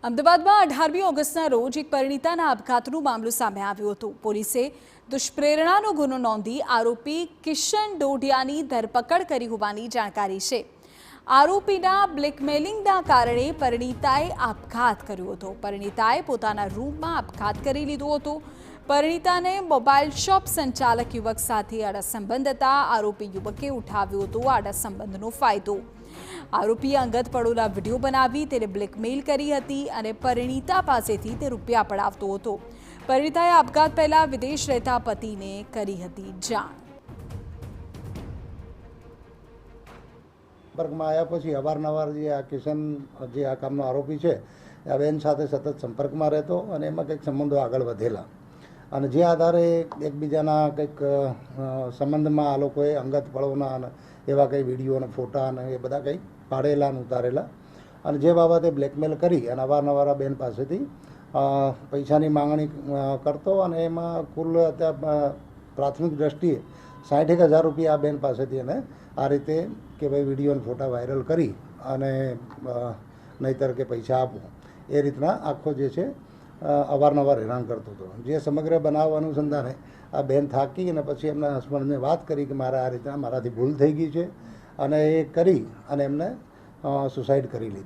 અમદાવાદમાં 18મી ઓગસ્ટના રોજ એક પરિણીતાના આપઘાતનો મામલો સામે આવ્યો હતો। પોલીસે દુષ્પ્રેરણાનો ગુનો નોંધી આરોપી કિશન ડોડિયાની ધરપકડ કરી હોવાની જાણકારી છે। આરોપીના બ્લેકમેલિંગના કારણે પરિણીતાએ આપઘાત કર્યો હતો। પરિણીતાએ પોતાના રૂમમાં આપઘાત કરી લીધો હતો। પરિણીતાને મોબાઈલ શોપ સંચાલક યુવક સાથે આડા સંબંધ હતા। આરોપી યુવકે ઉઠાવ્યો હતો આડા સંબંધનો ફાયદો। આરોપીએ અંગત પડોના વિડીયો બનાવી તેને બ્લેકમેલ કરી હતી અને પરિણીતા પાસેથી તે રૂપિયા પડાવતો હતો। પરિણીતાએ આપઘાત પહેલા વિદેશ રહેતા પતિને કરી હતી જાણ। સંપર્કમાં આવ્યા પછી અવારનવાર જે આ કિશન જે આ કામનો આરોપી છે આ બેન સાથે સતત સંપર્કમાં રહેતો અને એમાં કંઈક સંબંધો આગળ વધેલા અને જે આધારે એકબીજાના કંઈક સંબંધમાં આ લોકોએ અંગત પળોના અને એવા કંઈ વિડીયો અને ફોટા અને એ બધા કંઈ પાડેલા અને ઉતારેલા અને જે બાબતે બ્લેકમેલ કરી અને અવારનવાર આ બેન પાસેથી પૈસાની માંગણી કરતો અને એમાં કુલ પ્રાથમિક દ્રષ્ટિએ 60,000 રૂપિયા આ બેન પાસેથી એને આ રીતે કે ભાઈ વિડીયો અને ફોટા વાયરલ કરી અને નહીંતર કે પૈસા આપો એ રીતના આખો જે છે અવારનવાર હેરાન કરતો હતો। જે સમગ્ર બનાવ અનુસંધાને આ બેન થાકી અને પછી એમના હસબન્ડને વાત કરી કે મારે આ રીતના મારાથી ભૂલ થઈ ગઈ છે અને એ કરી અને એમને સુસાઇડ કરી લીધી।